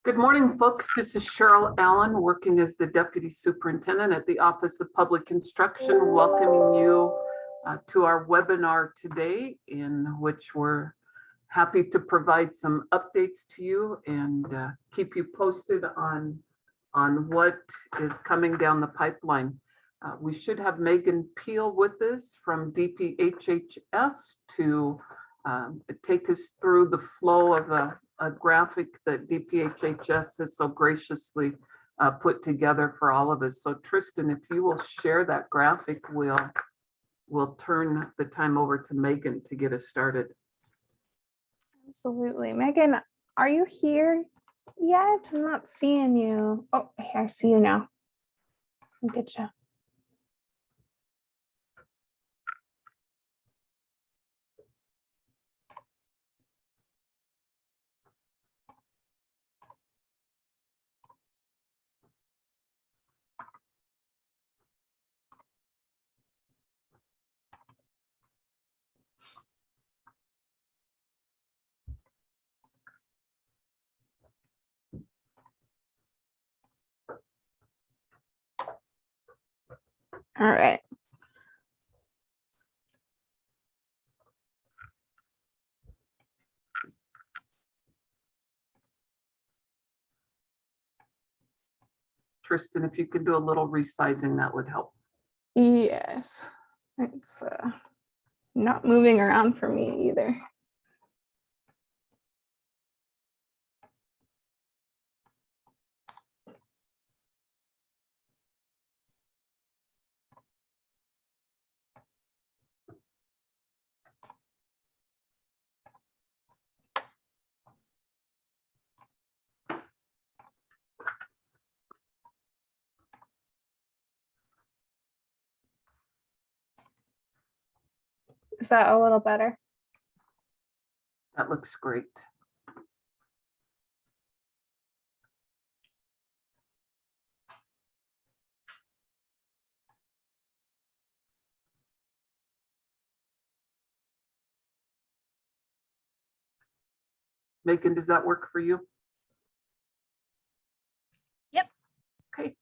Good morning, folks. This is Cheryl Allen, working as the Deputy Superintendent at the Office of Public Instruction, welcoming you to our webinar today, in which we're happy to provide some updates to you and keep you posted on what is coming down the pipeline. We should have Megan Peel with us from DPHHS to take us through the flow of a graphic that DPHHS has so graciously put together for all of us. So Tristan, if you will share that graphic, we'll turn the time over to Megan to get us started. Absolutely. Megan, are you here yet? I'm not seeing you. Oh, here, I see you now. I'll get you. All right. Tristan, if you could do a little resizing, that would help. Yes. It's not moving around for me either. Is that a little better? That looks great. Megan, does that work for you? Yep. Okay.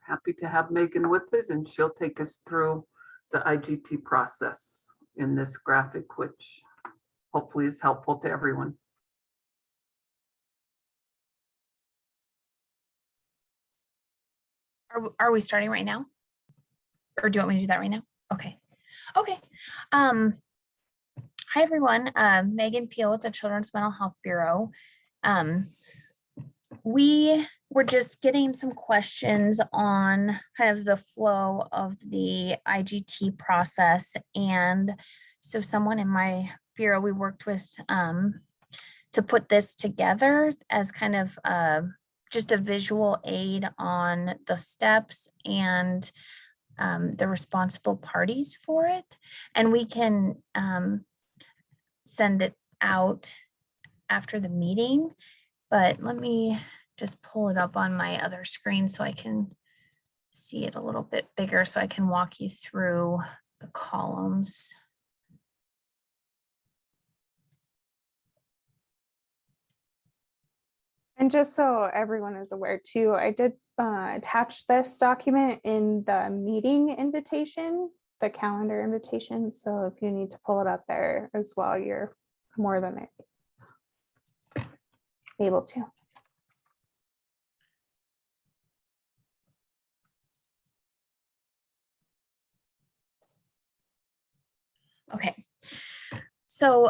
Happy to have Megan with us, and she'll take us through the IGT process in this graphic, which hopefully is helpful to everyone. Are we starting right now? Or do you want me to do that right now? Okay. Okay. Hi, everyone. Megan Peel with the Children's Mental Health Bureau. We were just getting some questions on kind of the flow of the IGT process. And so someone in my bureau, we worked with to put this together as kind of just a visual aid on the steps and the responsible parties for it. And we can send it out after the meeting, but let me just pull it up on my other screen so I can see it a little bit bigger so I can walk you through the columns. And just so everyone is aware too, I did attach this document in the meeting invitation, the calendar invitation. So if you need to pull it up there as well, you're more than able to. Okay, so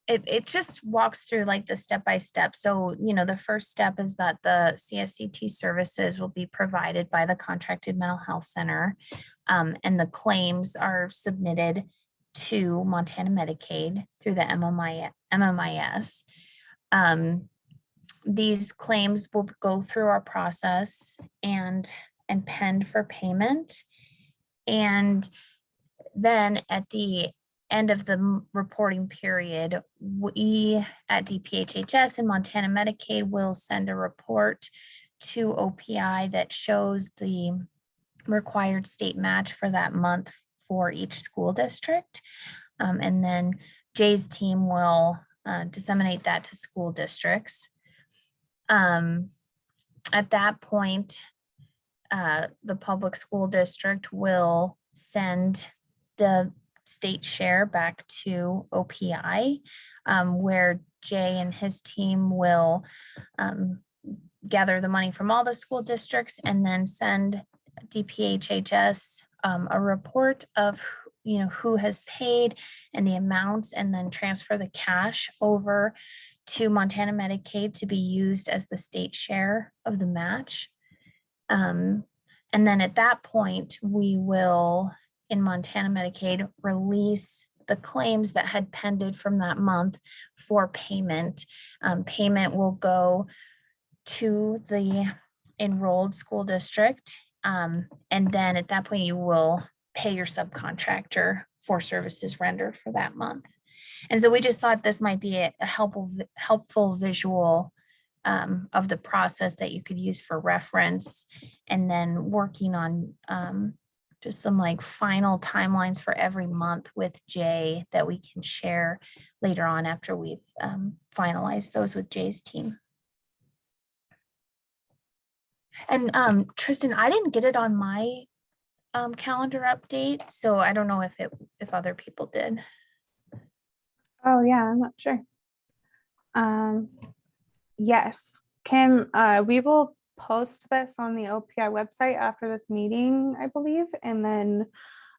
it just walks through like the step-by-step. So, you know, the first step is that the CSCT services will be provided by the contracted mental health center, and the claims are submitted to Montana Medicaid through the MMIS. These claims will go through our process and penned for payment. And then at the end of the reporting period, we at DPHHS and Montana Medicaid will send a report to OPI that shows the required state match for that month for each school district. And then Jay's team will disseminate that to school districts. At that point, the public school district will send the state share back to OPI, where Jay and his team will gather the money from all the school districts and then send DPHHS a report of who has paid and the amounts, and then transfer the cash over to Montana Medicaid to be used as the state share of the match. And then at that point, we will, in Montana Medicaid, release the claims that had pended from that month for payment. Payment will go to the enrolled school district. And then at that point, you will pay your subcontractor for services rendered for that month. And so we just thought this might be a helpful visual of the process that you could use for reference, and then working on just some like final timelines for every month with Jay that we can share later on after we've finalized those with Jay's team. And Tristan, I didn't get it on my calendar update, so I don't know if other people did. Oh yeah, I'm not sure. Yes, Kim, we will post this on the OPI website after this meeting, I believe, and then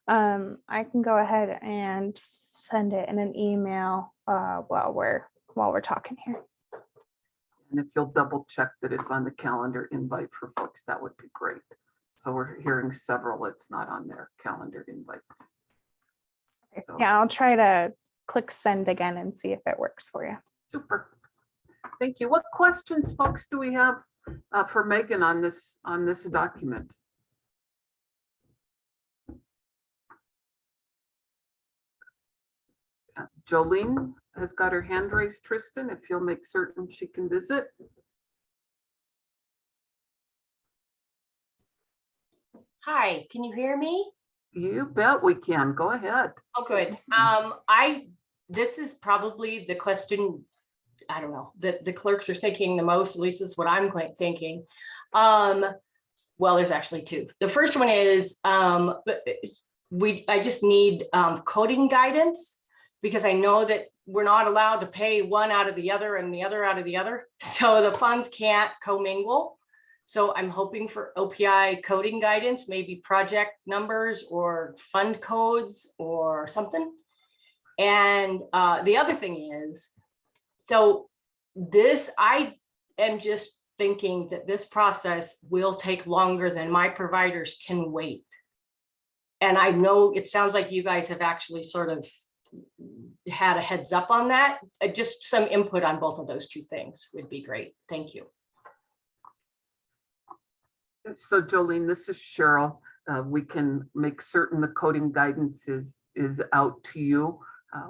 I can go ahead and send it in an email while we're talking here. And if you'll double check that it's on the calendar invite for folks, that would be great. So we're hearing several, it's not on their calendar invites. So, Yeah, I'll try to click send again and see if it works for you. super. Thank you. What questions, folks, do we have for Megan on this document? Jolene has got her hand raised. Tristan, if you'll make certain she can visit. Hi, can you hear me? You bet we can. Go ahead. Oh, good. This is probably the question, I don't know, that the clerks are thinking the most, at least is what I'm thinking. Well, there's actually two. The first one is I just need coding guidance, because I know that we're not allowed to pay one out of the other and the other out of the other. So the funds can't commingle. So I'm hoping for OPI coding guidance, maybe project numbers or fund codes or something. And the other thing is, so I am just thinking that this process will take longer than my providers can wait. And I know it sounds like you guys have actually sort of had a heads up on that. Just some input on both of those two things would be great. Thank you. So Jolene, this is Cheryl. We can make certain the coding guidance is out to you.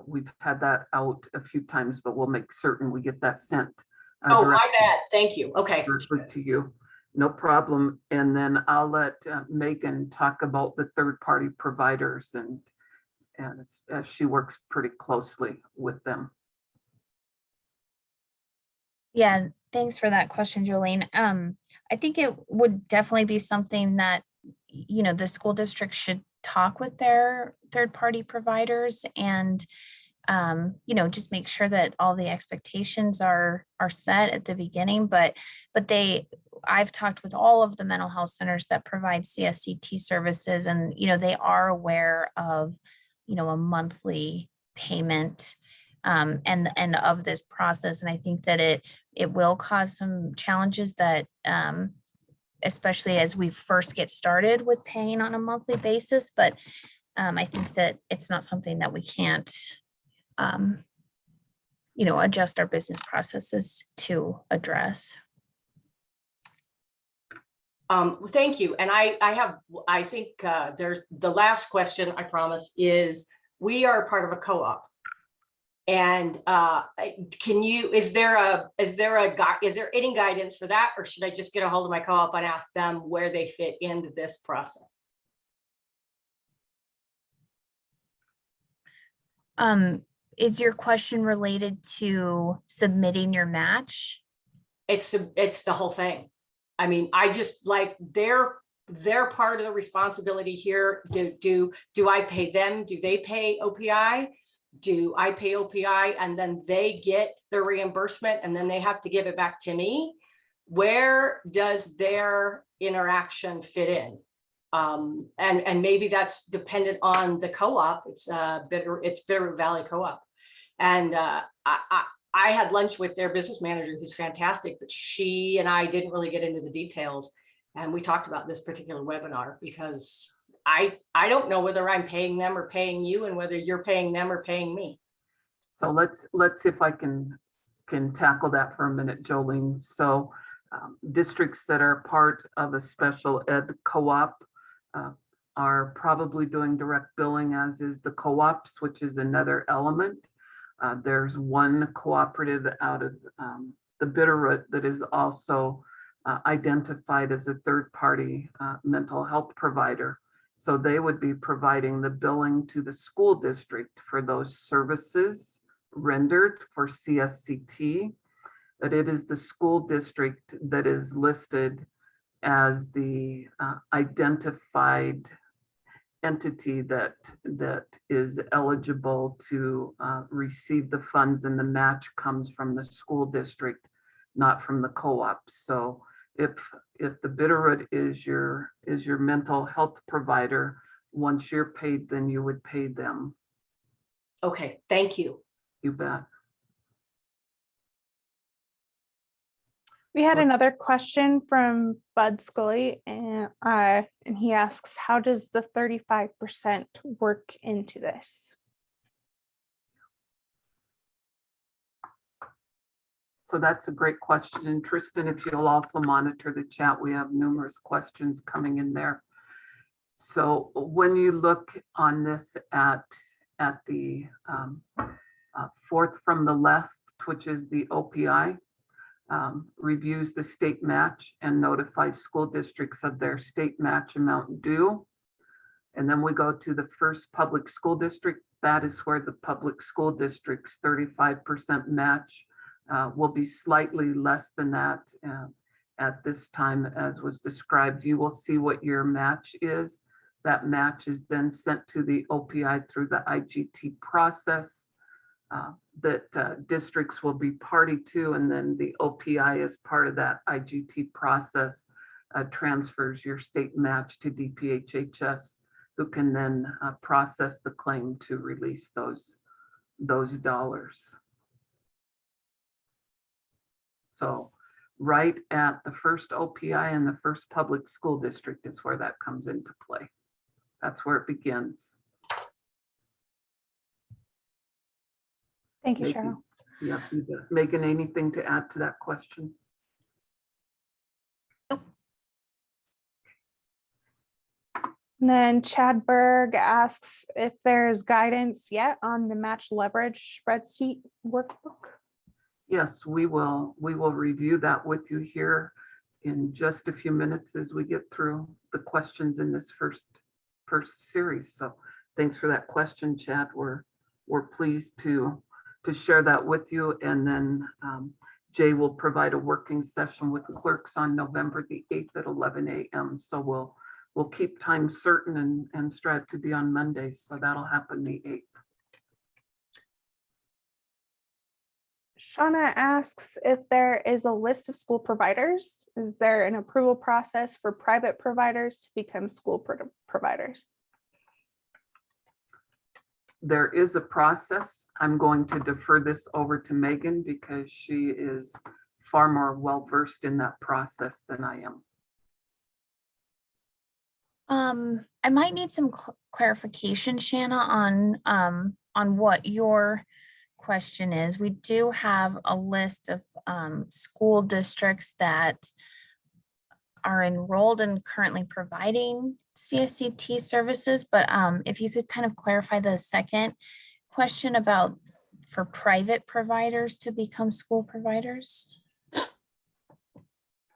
We've had that out a few times, but we'll make certain we get that sent. Oh, my bad. Thank you. Okay. Directly to you. No problem. And then I'll let Megan talk about the third-party providers, and she works pretty closely with them. Yeah, thanks for that question, Jolene. I think it would definitely be something that, the school district should talk with their third-party providers and, just make sure that all the expectations are set at the beginning. But I've talked with all of the mental health centers that provide CSCT services, and, they are aware of, a monthly payment and of this process. And I think that it will cause some challenges that, especially as we first get started with paying on a monthly basis. But I think that it's not something that we can't, adjust our business processes to address. Thank you. And I think there's the last question, I promise, is we are part of a co-op. And is there any guidance for that, or should I just get a hold of my co-op and ask them where they fit into this process? is your question related to submitting your match? It's the whole thing. I mean, I just like they're part of the responsibility here. Do I pay them? Do they pay OPI? Do I pay OPI and then they get the reimbursement and then they have to give it back to me? Where does their interaction fit in? And maybe that's dependent on the co-op. It's Bitterroot Valley Co-op. And I had lunch with their business manager, who's fantastic, but she and I didn't really get into the details. And we talked about this particular webinar because I don't know whether I'm paying them or paying you and whether you're paying them or paying me. So let's see if I can tackle that for a minute, Jolene. So districts that are part of a special ed co-op are probably doing direct billing, as is the co-ops, which is another element. There's one cooperative out of the Bitterroot that is also identified as a third-party mental health provider. So they would be providing the billing to the school district for those services rendered for CSCT. That it is the school district that is listed as the identified entity that is eligible to receive the funds, and the match comes from the school district, not from the co-op. So if the Bitterroot is your mental health provider, once you're paid, then you would pay them. Okay, thank you. You bet. We had another question from Bud Scully, and he asks, how does the 35% work into this? So that's a great question. And Tristan, if you'll also monitor the chat, we have numerous questions coming in there. So when you look on this at the fourth from the left, which is the OPI, reviews the state match and notifies school districts of their state match amount due. And then we go to the first public school district. That is where the public school district's 35% match will be slightly less than that at this time, as was described. You will see what your match is. That match is then sent to the OPI through the IGT process that districts will be party to, and then the OPI, as part of that IGT process, transfers your state match to DPHHS, who can then process the claim to release those dollars. So right at the first OPI and the first public school district is where that comes into play. That's where it begins. Thank you, Megan, Cheryl. yeah, you bet. Megan, anything to add to that question? Nope. And then Chad Berg asks if there's guidance yet on the match leverage spreadsheet workbook. Yes, we will review that with you here in just a few minutes as we get through the questions in this first series. So thanks for that question, Chad. We're pleased to share that with you. And then Jay will provide a working session with the clerks on November the 8th at 11 a.m. So we'll keep time certain and strive to be on Mondays. So that'll happen the 8th. Shauna asks if there is a list of school providers. Is there an approval process for private providers to become school providers? There is a process. I'm going to defer this over to Megan because she is far more well-versed in that process than I am. I might need some clarification, Shanna, on what your question is. We do have a list of school districts that are enrolled and currently providing CSCT services, but if you could kind of clarify the second question about for private providers to become school providers.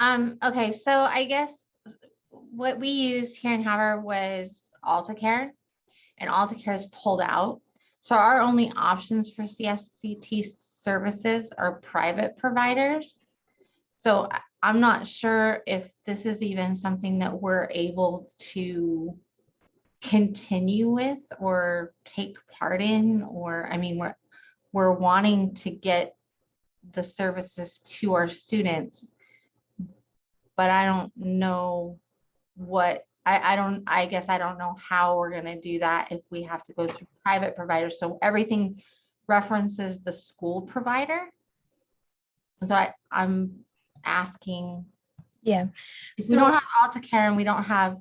Okay, so I guess what we used here in Havre was AltaCare, and AltaCare is pulled out. So our only options for CSCT services are private providers. So I'm not sure if this is even something that we're able to continue with or take part in, or, I mean, we're wanting to get the services to our students, but I don't know what, I guess I don't know how we're gonna do that if we have to go through private providers. So everything references the school provider. So I'm asking, Yeah. if we don't have AltaCare and we don't have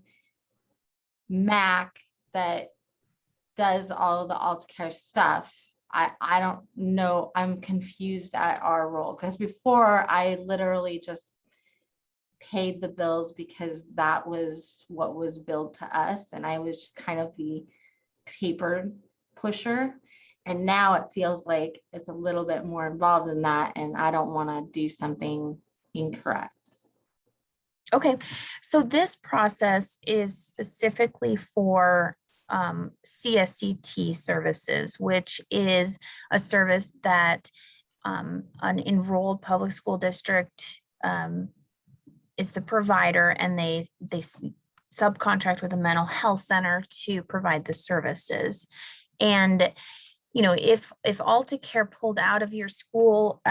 Mac that does all of the AltaCare stuff, I don't know, I'm confused at our role, because before I literally just paid the bills because that was what was billed to us, and I was just kind of the paper pusher. And now it feels like it's a little bit more involved in that, and I don't want to do something incorrect. Okay, so this process is specifically for CSCT services, which is a service that an enrolled public school district is the provider, and they subcontract with a mental health center to provide the services. And you know, if AltaCare pulled out of your school,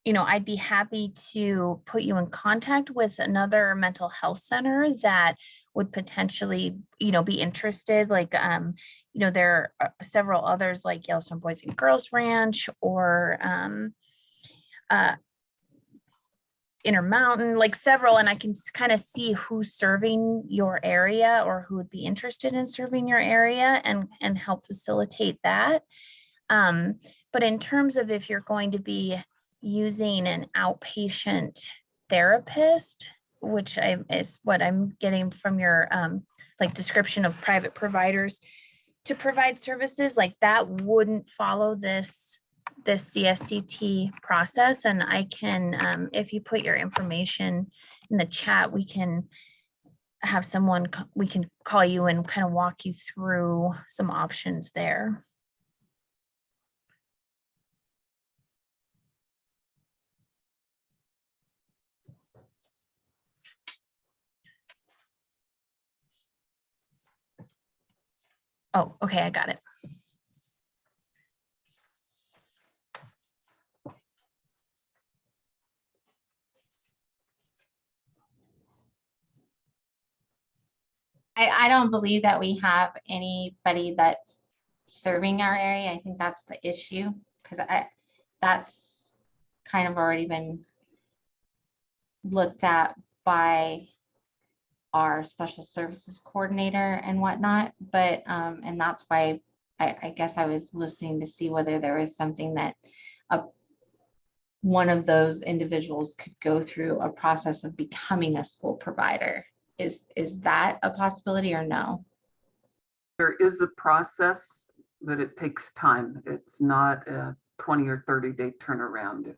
you know, I'd be happy to put you in contact with another mental health center that would potentially, you know, be interested. Like, you know, there are several others like Yellowstone Boys and Girls Ranch, or Intermountain, like several, and I can kind of see who's serving your area or who would be interested in serving your area, and help facilitate that. But in terms of if you're going to be using an outpatient therapist, which is what I'm getting from your like description of private providers to provide services, like that wouldn't follow this CSCT process. And I can, if you put your information in the chat, we can have someone, we can call you and kind of walk you through some options there. Oh, okay, I got it. I don't believe that we have anybody that's serving our area. I think that's the issue, because that's kind of already been looked at by our special services coordinator and whatnot. But and that's why I guess I was listening to see whether there was something that one of those individuals could go through a process of becoming a school provider. Is that a possibility or no? There is a process, but it takes time. It's not a 20 or 30-day turnaround,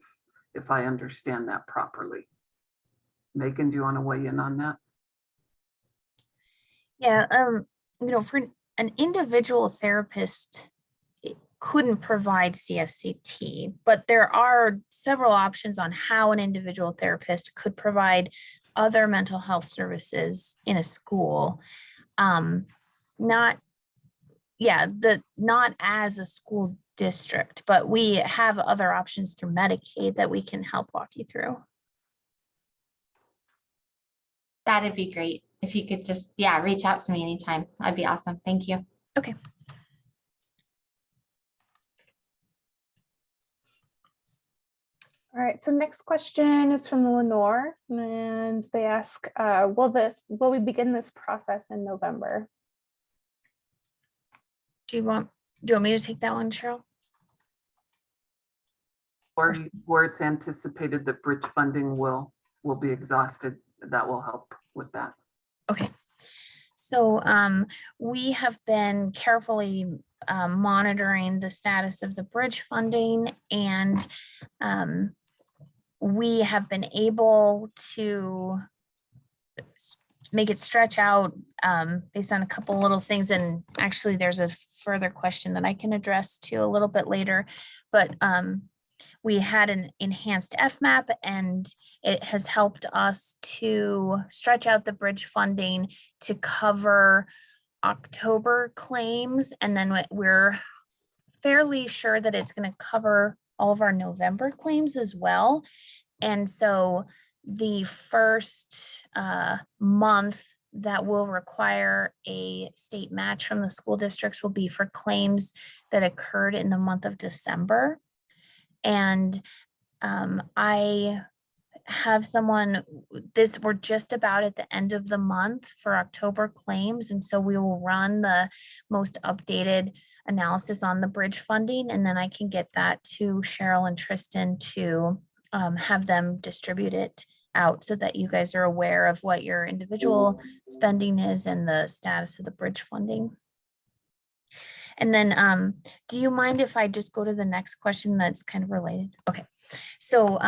if I understand that properly. Megan, do you want to weigh in on that? Yeah, you know, for an individual therapist, it couldn't provide CSCT, but there are several options on how an individual therapist could provide other mental health services in a school. Not as a school district, but we have other options through Medicaid that we can help walk you through. That'd be great. If you could just, yeah, reach out to me anytime. That'd be awesome. Thank you. Okay. All right, so next question is from Lenore, and they ask, will we begin this process in November? Do you want me to take that one, Cheryl? Where it's anticipated that bridge funding will be exhausted, that will help with that. Okay. So we have been carefully monitoring the status of the bridge funding, and we have been able to make it stretch out based on a couple little things. And actually there's a further question that I can address too a little bit later, but we had an enhanced FMAP and it has helped us to stretch out the bridge funding to cover October claims. And then we're fairly sure that it's going to cover all of our November claims as well. And so the first month that will require a state match from the school districts will be for claims that occurred in the month of December. And I have someone, we're just about at the end of the month for October claims. And so we will run the most updated analysis on the bridge funding. And then I can get that to Cheryl and Tristan to have them distribute it out so that you guys are aware of what your individual spending is and the status of the bridge funding. And then, do you mind if I just go to the next question that's kind of related? Okay. So,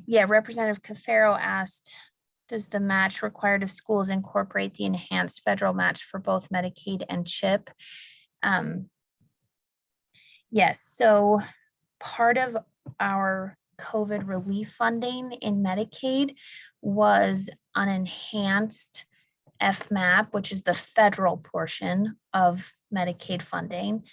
yeah, Representative Cafaro asked, does the match required of schools incorporate the enhanced federal match for both Medicaid and CHIP? Yes, so part of our COVID relief funding in Medicaid was an enhanced FMAP, which is the federal portion of Medicaid funding.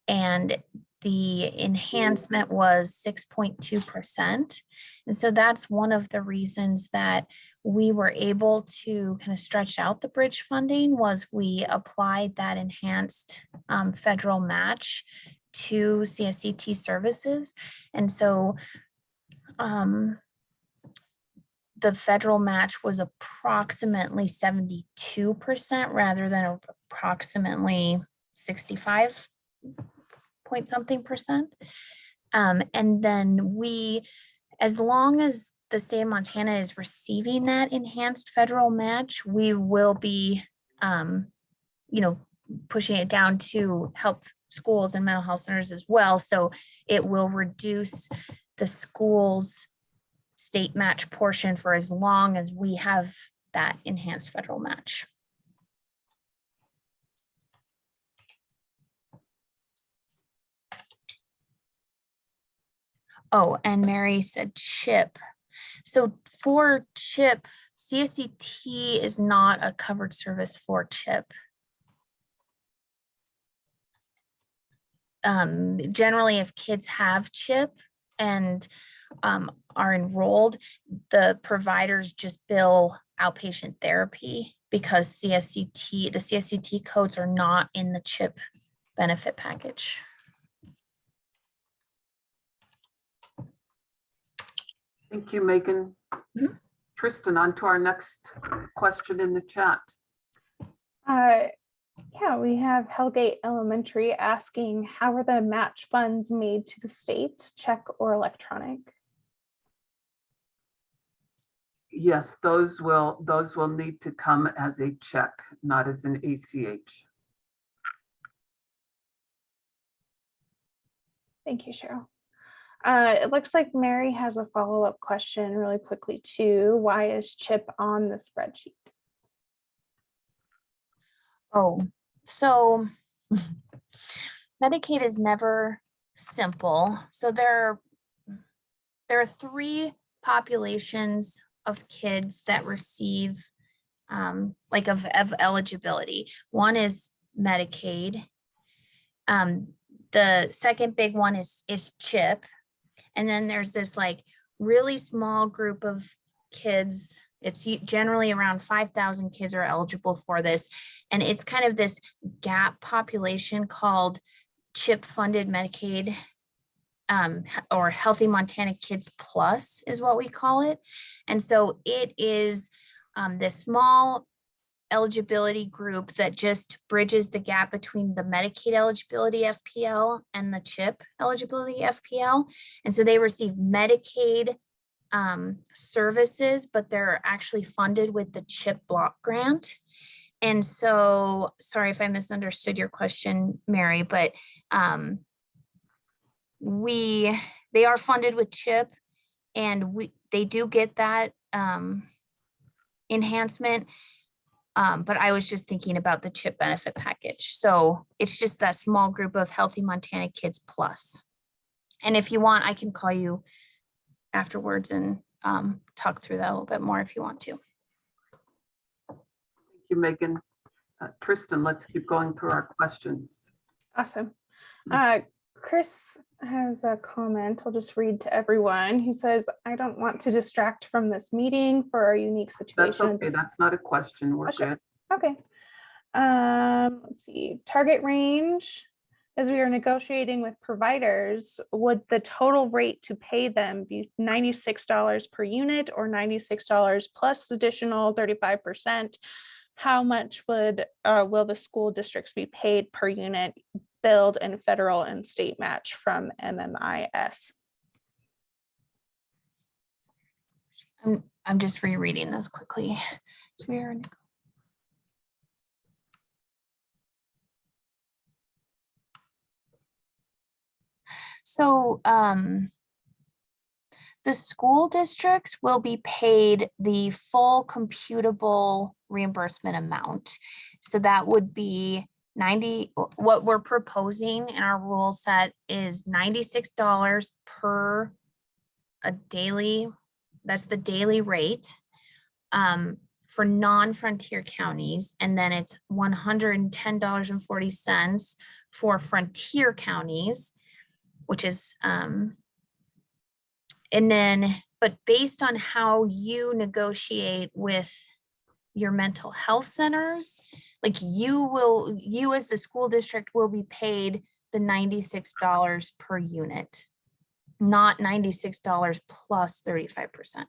And the enhancement was 6.2%. And so that's one of the reasons that we were able to kind of stretch out the bridge funding was we applied that enhanced federal match to CSCT services. And so the federal match was approximately 72% rather than approximately 65 point something percent. And then as long as the state of Montana is receiving that enhanced federal match, we will be, pushing it down to help schools and mental health centers as well. So it will reduce the school's state match portion for as long as we have that enhanced federal match. Oh, and Mary said CHIP. So for CHIP, CSCT is not a covered service for CHIP. Generally, if kids have CHIP and are enrolled, the providers just bill outpatient therapy because the CSCT codes are not in the CHIP benefit package. Thank you, Megan. Mhm. Tristan, on to our next question in the chat. Yeah, we have Hellgate Elementary asking, how are the match funds made to the state, check or electronic? Yes, those will need to come as a check, not as an ACH. Thank you, Cheryl. It looks like Mary has a follow-up question really quickly too. Why is CHIP on the spreadsheet? Oh, so Medicaid is never simple. So there are three populations of kids that receive of eligibility. One is Medicaid. The second big one is CHIP. And then there's this really small group of kids. It's generally around 5,000 kids are eligible for this. And it's kind of this gap population called CHIP funded Medicaid or Healthy Montana Kids Plus is what we call it. And so it is this small eligibility group that just bridges the gap between the Medicaid eligibility FPL and the CHIP eligibility FPL. And so they receive Medicaid services, but they're actually funded with the CHIP block grant. And so, sorry if I misunderstood your question, Mary, but they are funded with CHIP, and they do get that enhancement. But I was just thinking about the CHIP benefit package. So it's just that small group of Healthy Montana Kids Plus. And if you want, I can call you afterwards and talk through that a little bit more if you want to. Thank you, Megan. Tristan, let's keep going through our questions. Awesome. Chris has a comment I'll just read to everyone. He says, I don't want to distract from this meeting for our unique That's situation. okay. That's not a question. We're Sure. good. Okay. Let's see. Target range, as we are negotiating with providers, would the total rate to pay them be $96 per unit or $96 plus additional 35%? How much will the school districts be paid per unit billed and federal and state match from MMIS? I'm just rereading this quickly. So we are So the school districts will be paid the full computable reimbursement amount. So that would be 90, what we're proposing in our rule set is $96 per a daily, that's the daily rate for non-frontier counties. And then it's $110.40 for frontier counties, which is, and then, but based on how you negotiate with your mental health centers, like you as the school district will be paid the $96 per unit, not $96 plus 35%.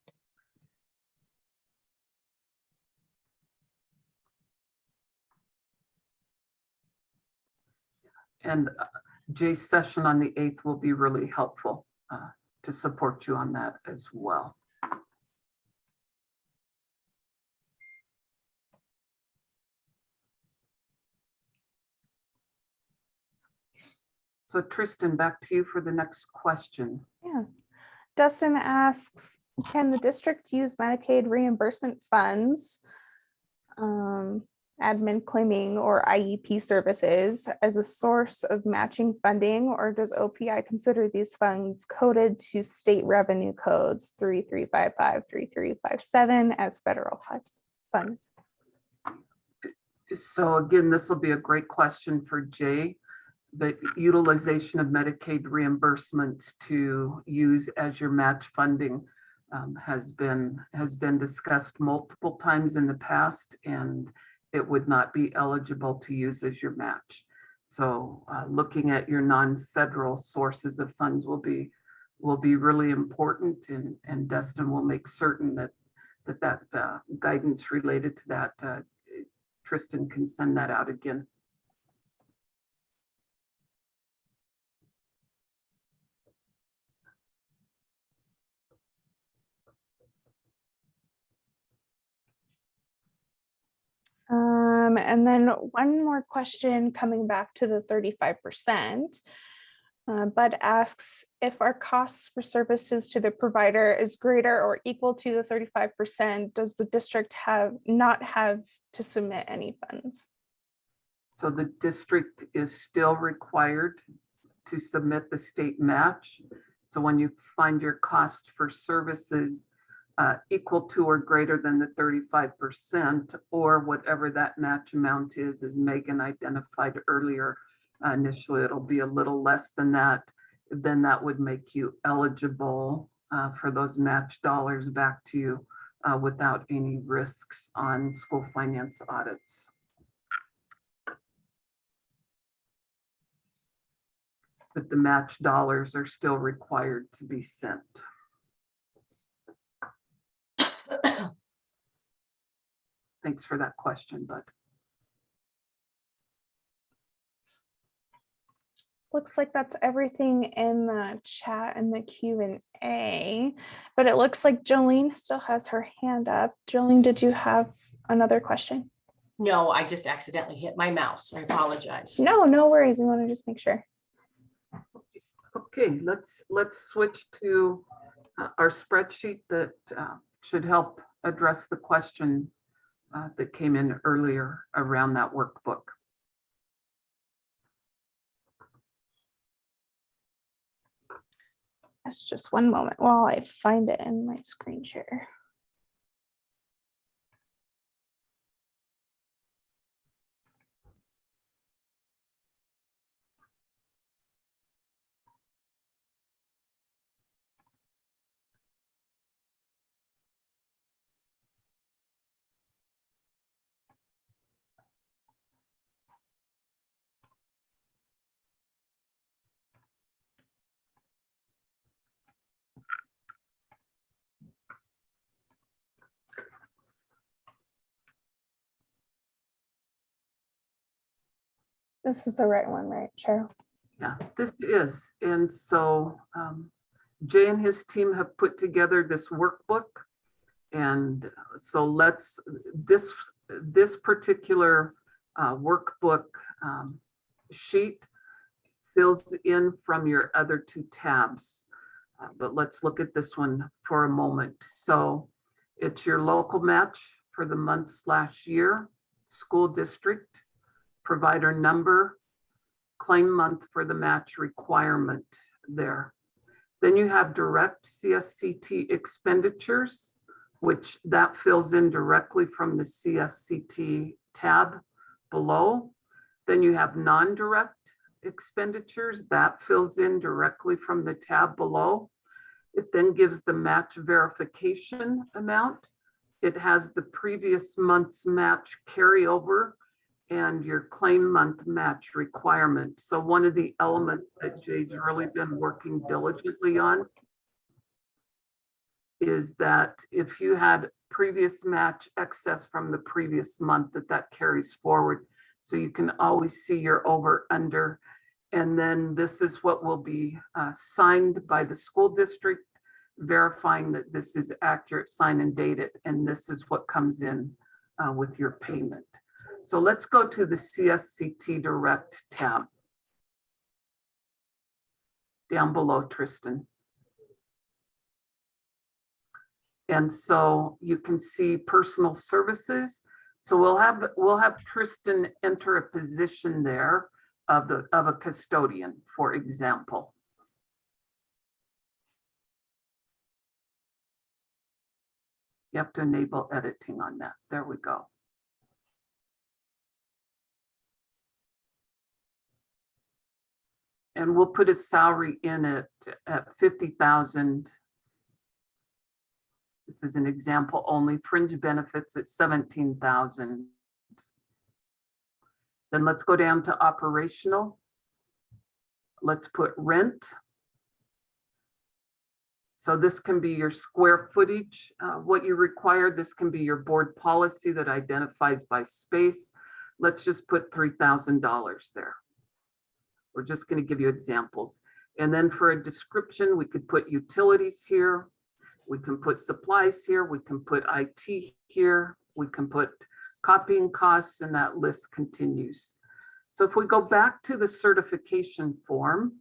And Jay's session on the 8th will be really helpful to support you on that as well. So Tristan, back to you for the next question. Yeah. Dustin asks, can the district use Medicaid reimbursement funds, admin claiming or IEP services as a source of matching funding, or does OPI consider these funds coded to state revenue codes 3355, 3357 as federal funds? So again, this will be a great question for Jay. The utilization of Medicaid reimbursements to use as your match funding has been discussed multiple times in the past, and it would not be eligible to use as your match. So looking at your non-federal sources of funds will be really important, and Dustin will make certain that guidance related to that, Tristan can send that out again. And then one more question coming back to the 35%. Bud asks if our costs for services to the provider is greater or equal to the 35%, does the district not have to submit any funds? So the district is still required to submit the state match. So when you find your cost for services equal to or greater than the 35%, or whatever that match amount is, as Megan identified earlier, initially it'll be a little less than that, then that would make you eligible for those match dollars back to you without any risks on school finance audits. But the match dollars are still required to be sent. Thanks for that question, Bud. Looks like that's everything in the chat and the Q&A, but it looks like Jolene still has her hand up. Jolene, did you have another question? No, I just accidentally hit my mouse. I apologize. No worries. We want to just make sure. Okay, let's switch to our spreadsheet that should help address the question that came in earlier around that workbook. That's just one moment while I find it in my screen share. This is the right one, right, Cheryl? Yeah, this is. And so Jay and his team have put together this workbook. And so this particular workbook sheet fills in from your other two tabs. But let's look at this one for a moment. So it's your local match for the month/year, school district, provider number, claim month for the match requirement there. Then you have direct CSCT expenditures, which that fills in directly from the CSCT tab below. Then you have non-direct expenditures that fills in directly from the tab below. It then gives the match verification amount. It has the previous month's match carryover and your claim month match requirement. So one of the elements that Jay's really been working diligently on is that if you had previous match excess from the previous month, that carries forward. So you can always see your over under. And then this is what will be signed by the school district, verifying that this is accurate, sign and date it. And this is what comes in with your payment. So let's go to the CSCT Direct tab. Down below, Tristan. And so you can see personal services. So we'll have Tristan enter a position there of a custodian, for example. You have to enable editing on that. There we go. And we'll put a salary in it at 50,000. This is an example only. Fringe benefits at 17,000. Then let's go down to operational. Let's put rent. So this can be your square footage, what you require. This can be your board policy that identifies by space. Let's just put $3,000 there. We're just going to give you examples. And then for a description, we could put utilities here. We can put supplies here. We can put IT here. We can put copying costs, and that list continues. So if we go back to the certification form,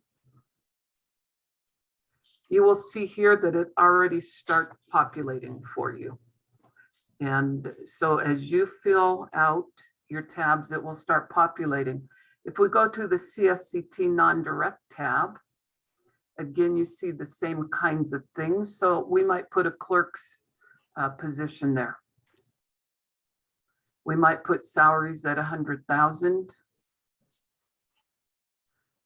you will see here that it already starts populating for you. And so as you fill out your tabs, it will start populating. If we go to the CSCT non-direct tab, again, you see the same kinds of things. So we might put a clerk's position there. We might put salaries at 100,000.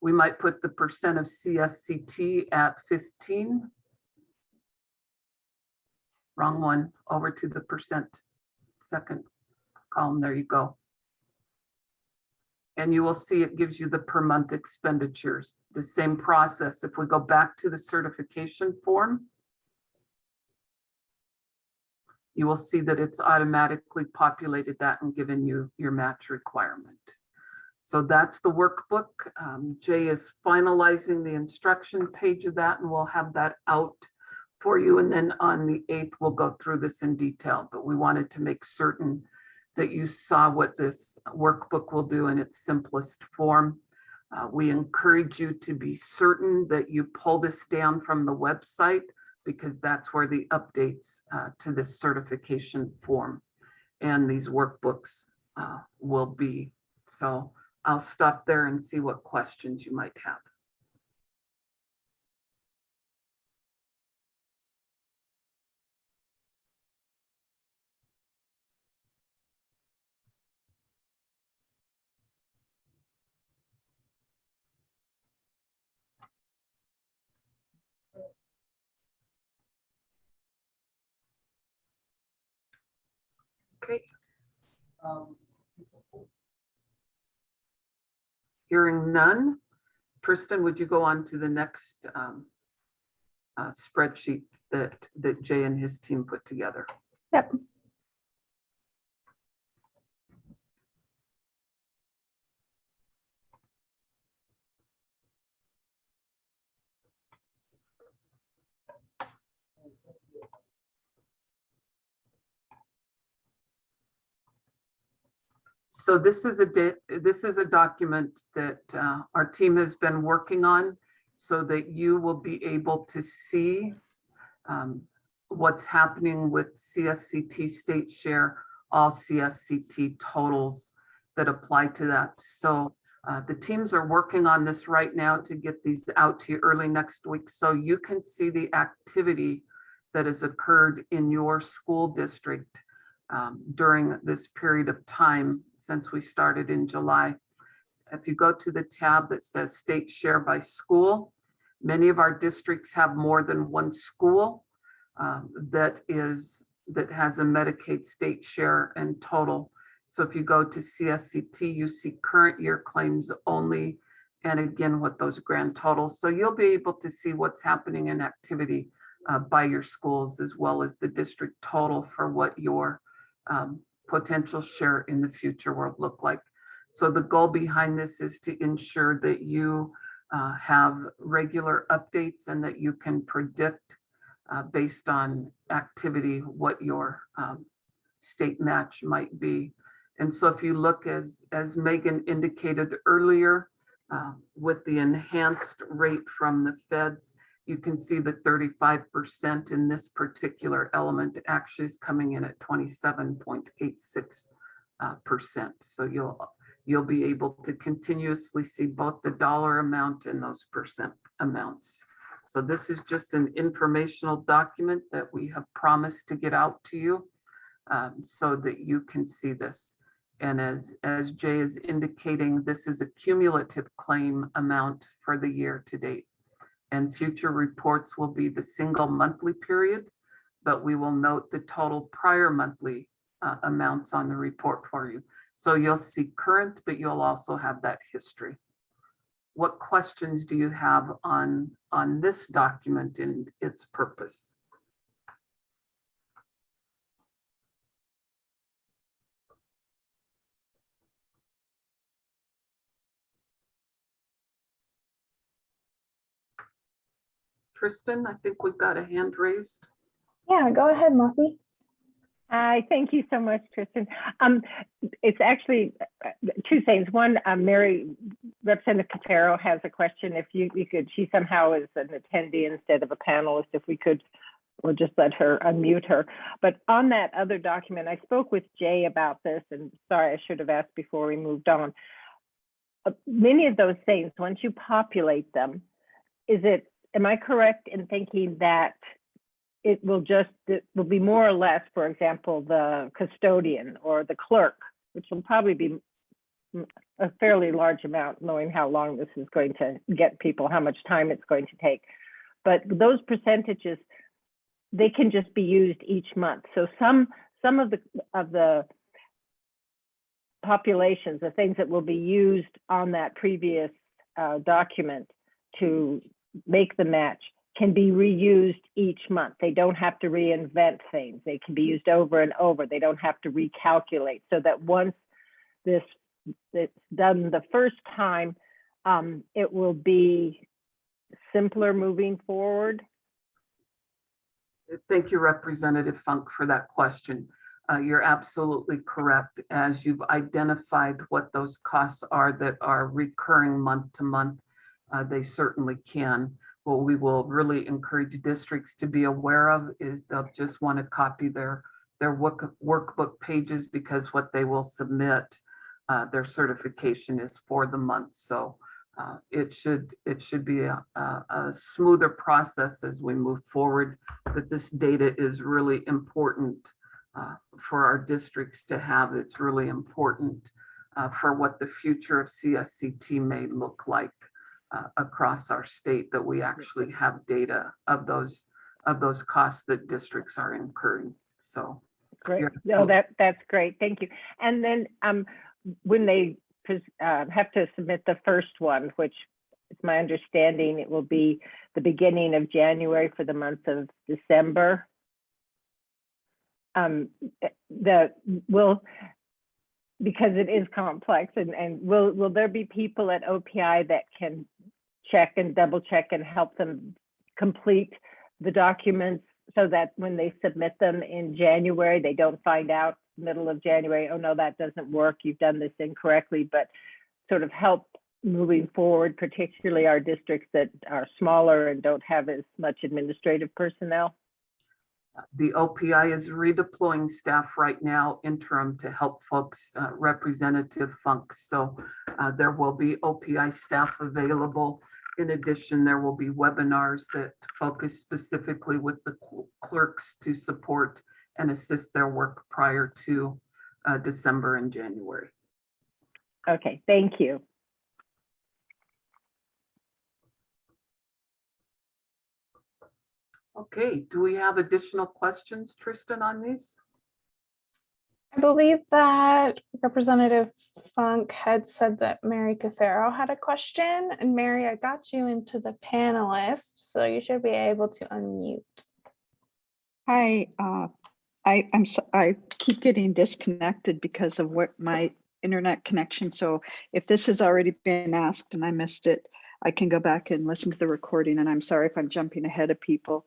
We might put the percent of CSCT at 15. Wrong one, over to the percent, second column, there you go. And you will see it gives you the per month expenditures, the same process. If we go back to the certification form, you will see that it's automatically populated that and given you your match requirement. So that's the workbook. Jay is finalizing the instruction page of that, and we'll have that out for you. And then on the 8th, we'll go through this in detail, but we wanted to make certain that you saw what this workbook will do in its simplest form. We encourage you to be certain that you pull this down from the website, because that's where the updates to this certification form and these workbooks will be. So I'll stop there and see what questions you might have. Okay. Hearing none. Tristan, would you go on to the next spreadsheet that Jay and his team put together? Yep. So this is a document that our team has been working on so that you will be able to see what's happening with CSCT state share, all CSCT totals that apply to that. So the teams are working on this right now to get these out to you early next week so you can see the activity that has occurred in your school district during this period of time since we started in July. If you go to the tab that says state share by school, many of our districts have more than one school that has a Medicaid state share and total. So if you go to CSCT, you see current year claims only, and again with those grand totals. So you'll be able to see what's happening in activity by your schools, as well as the district total for what your potential share in the future will look like. So the goal behind this is to ensure that you have regular updates and that you can predict based on activity what your state match might be. And so if you look, as Megan indicated earlier, with the enhanced rate from the feds, you can see the 35% in this particular element actually is coming in at 27.86%. So you'll be able to continuously see both the dollar amount and those percent amounts. So this is just an informational document that we have promised to get out to you so that you can see this. And as Jay is indicating, this is a cumulative claim amount for the year to date. And future reports will be the single monthly period, but we will note the total prior monthly amounts on the report for you. So you'll see current, but you'll also have that history. What questions do you have on this document and its purpose? Tristan, I think we've got a hand raised. Yeah, go ahead, Muffy. Hi, thank you so much, Tristan. It's actually two things. One, Mary, Representative Catero has a question. If you could, she somehow is an attendee instead of a panelist, if we could, we'll just let her unmute her. But on that other document, I spoke with Jay about this, and sorry, I should have asked before we moved on. Many of those things, once you populate them, am I correct in thinking that it will be more or less, for example, the custodian or the clerk, which will probably be a fairly large amount, knowing how long this is going to get people, how much time it's going to take. But those percentages, they can just be used each month. So some of the populations, the things that will be used on that previous document to make the match, can be reused each month. They don't have to reinvent things. They can be used over and over. They don't have to recalculate, so that once it's done the first time, it will be simpler moving forward. Thank you, Representative Funk, for that question. You're absolutely correct. As you've identified what those costs are that are recurring month to month, they certainly can. What we will really encourage districts to be aware of is they'll just want to copy their their workbook pages, because what they will submit, their certification is for the month. So it should be a smoother process as we move forward. But this data is really important for our districts to have. It's really important for what the future of CSCT may look like across our state, that we actually have data of those costs that districts are incurring. So Great. No, that's great. Thank you. And then when they have to submit the first one, which is my understanding, it will be the beginning of January for the month of December. Because it is complex, and will there be people at OPI that can check and double check and help them complete the documents so that when they submit them in January, they don't find out middle of January, oh no, that doesn't work, you've done this incorrectly, but sort of help moving forward, particularly our districts that are smaller and don't have as much administrative personnel? The OPI is redeploying staff right now, interim, to help folks, Representative Funk. So there will be OPI staff available. In addition, there will be webinars that focus specifically with the clerks to support and assist their work prior to December and January. Okay, thank you. Okay, do we have additional questions, Tristan, on these? I believe that Representative Funk had said that Mary Cafaro had a question, and Mary, I got you into the panelists, so you should be able to unmute. Hi, I keep getting disconnected because of what my internet connection. So if this has already been asked and I missed it, I can go back and listen to the recording, and I'm sorry if I'm jumping ahead of people.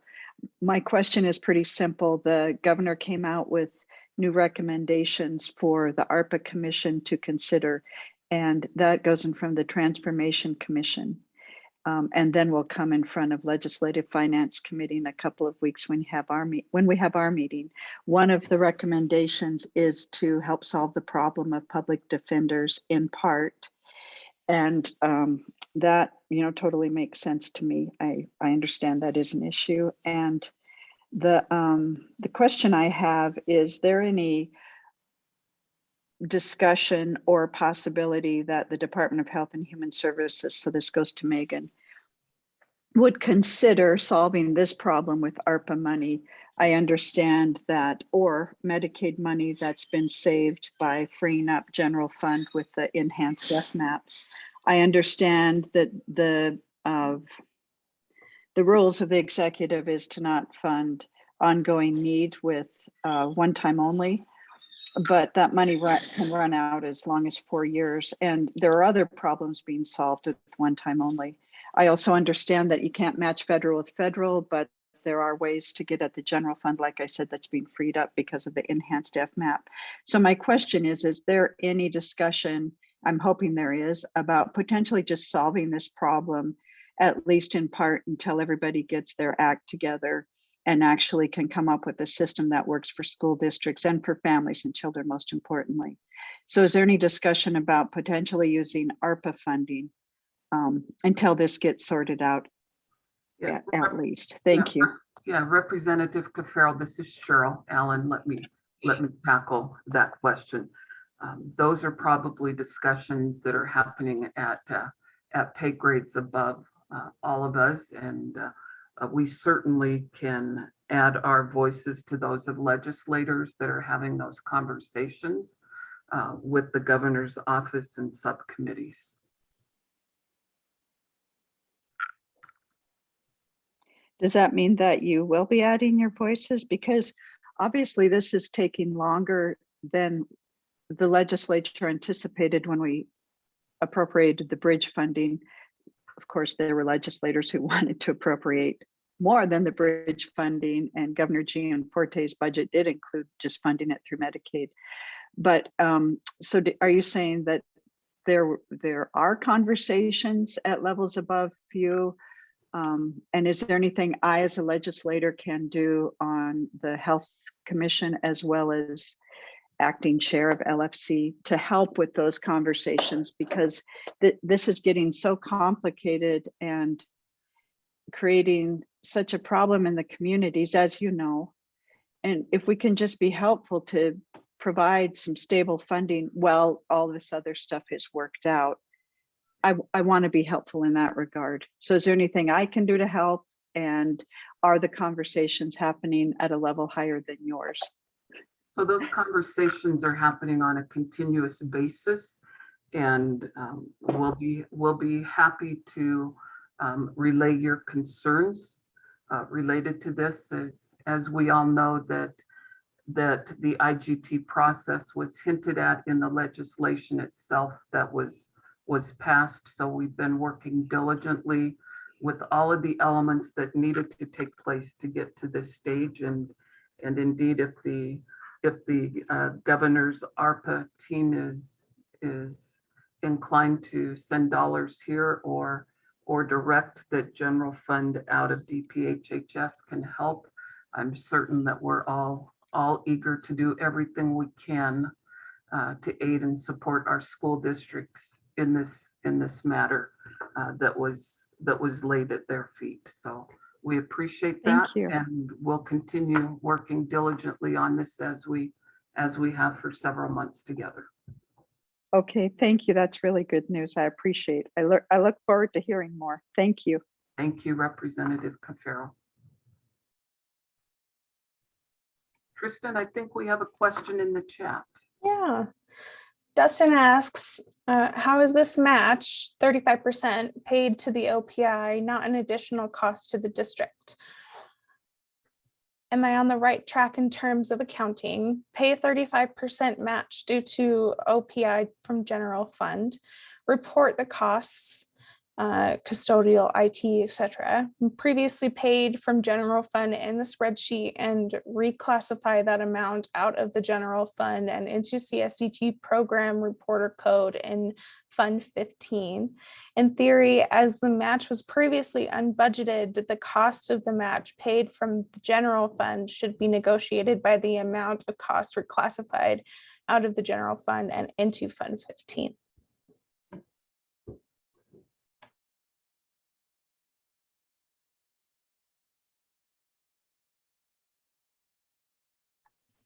My question is pretty simple. The governor came out with new recommendations for the ARPA Commission to consider, and that goes in front of the Transformation Commission. And then we'll come in front of Legislative Finance Committee in a couple of weeks when we have our meeting. One of the recommendations is to help solve the problem of public defenders in part. And that, totally makes sense to me. I understand that is an issue. And the question I have, is there any discussion or possibility that the Department of Health and Human Services, so this goes to Megan, would consider solving this problem with ARPA money? I understand that, or Medicaid money that's been saved by freeing up general fund with the enhanced FMAP. I understand that the rules of the executive is to not fund ongoing need with one time only, but that money can run out as long as 4 years. And there are other problems being solved with one time only. I also understand that you can't match federal with federal, but there are ways to get at the general fund, like I said, that's being freed up because of the enhanced FMAP. So my question is there any discussion, I'm hoping there is, about potentially just solving this problem, at least in part, until everybody gets their act together and actually can come up with a system that works for school districts and for families and children, most importantly. So is there any discussion about potentially using ARPA funding until this gets sorted out? Yeah, at least. Thank you. Yeah, Representative Cafaro, this is Cheryl Allen. Let me tackle that question. Those are probably discussions that are happening at pay grades above all of us, and we certainly can add our voices to those of legislators that are having those conversations with the governor's office and subcommittees. Does that mean that you will be adding your voices? Because obviously this is taking longer than the legislature anticipated when we appropriated the bridge funding. Of course, there were legislators who wanted to appropriate more than the bridge funding, and Governor Gianforte's budget did include just funding it through Medicaid. But so are you saying that there are conversations at levels above you And is there anything I as a legislator can do on the Health Commission as well as acting chair of LFC to help with those conversations? Because this is getting so complicated and creating such a problem in the communities, as you know. And if we can just be helpful to provide some stable funding while all this other stuff is worked out, I want to be helpful in that regard. So is there anything I can do to help? And are the conversations happening at a level higher than yours? So those conversations are happening on a continuous basis, and we'll be happy to relay your concerns related to this, as we all know that the IGT process was hinted at in the legislation itself that was passed. So we've been working diligently with all of the elements that needed to take place to get to this stage. And indeed, if the governor's ARPA team is inclined to send dollars here or direct the general fund out of DPHHS can help, I'm certain that we're all eager to do everything we can to aid and support our school districts in this matter that was laid at their feet. So we appreciate that, Thank you. and we'll continue working diligently on this as we have for several months together. Okay, thank you. That's really good news. I appreciate. I look forward to hearing more. Thank you. Thank you, Representative Cafaro. Tristan, I think we have a question in the chat. Yeah. Dustin asks, how is this match 35% paid to the OPI, not an additional cost to the district? Am I on the right track in terms of accounting? Pay 35% match due to OPI from general fund. Report the costs, custodial, IT, etc. Previously paid from general fund in the spreadsheet and reclassify that amount out of the general fund and into CSCT program reporter code in Fund 15. In theory, as the match was previously unbudgeted, the cost of the match paid from the general fund should be negotiated by the amount of cost reclassified out of the general fund and into Fund 15.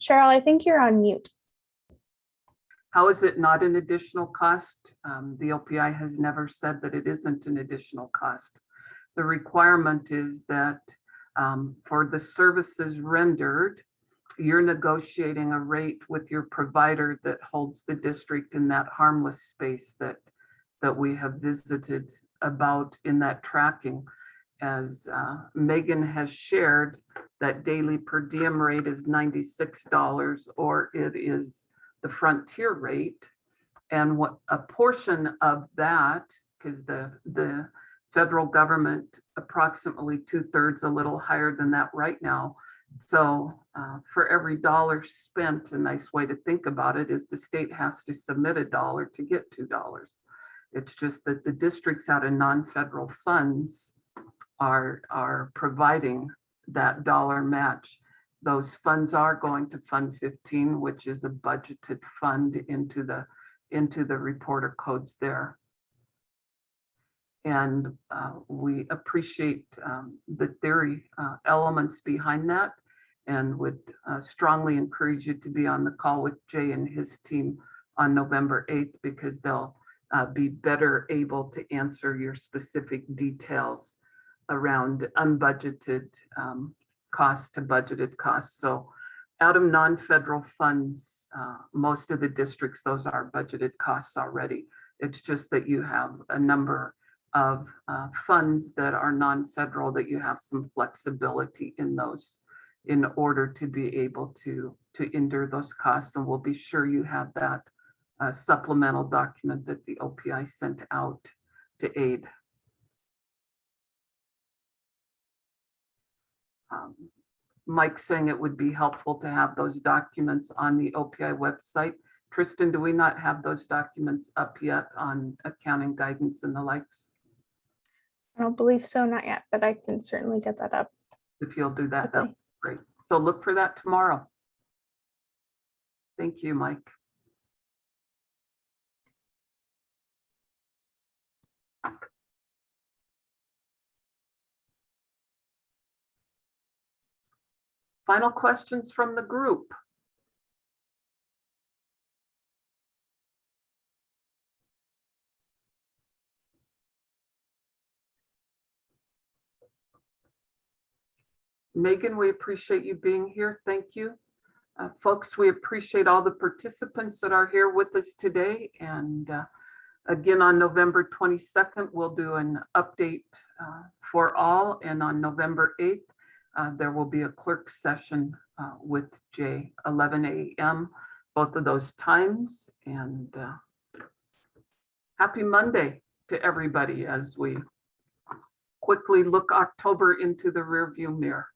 Cheryl, I think you're on mute. How is it not an additional cost? The OPI has never said that it isn't an additional cost. The requirement is that for the services rendered, you're negotiating a rate with your provider that holds the district in that harmless space that we have visited about in that tracking. As Megan has shared, that daily per diem rate is $96, or it is the frontier rate. And what a portion of that, because the federal government approximately 2/3, a little higher than that right now. So for every dollar spent, a nice way to think about it is the state has to submit $1 to get $2. It's just that the districts out of non-federal funds are providing that dollar match. Those funds are going to Fund 15, which is a budgeted fund into the reporter codes there. And we appreciate the theory elements behind that, and would strongly encourage you to be on the call with Jay and his team on November 8th, because they'll be better able to answer your specific details around unbudgeted costs to budgeted costs. So out of non-federal funds, most of the districts, those are budgeted costs already. It's just that you have a number of funds that are non-federal that you have some flexibility in those in order to be able to endure those costs. And we'll be sure you have that supplemental document that the OPI sent out to aid. Mike saying it would be helpful to have those documents on the OPI website. Tristan, do we not have those documents up yet on accounting guidance and the likes? I don't believe so, not yet, but I can certainly get that up. If you'll do that, quickly. that's great. So look for that tomorrow. Thank you, Mike. Final questions from the group? Megan, we appreciate you being here. Thank you. Folks, we appreciate all the participants that are here with us today. And again, on November 22nd, we'll do an update for all. And on November 8th, there will be a clerk session with Jay, 11 a.m., both of those times. And happy Monday to everybody as we quickly look October into the rearview mirror.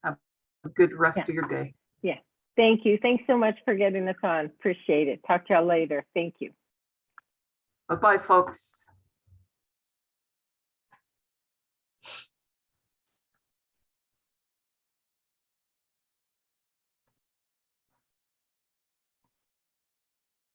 Have a good rest of your day. Yeah. Thank you. Thanks so much for getting us on. Appreciate it. Talk to y'all later. Thank you. Bye-bye, folks.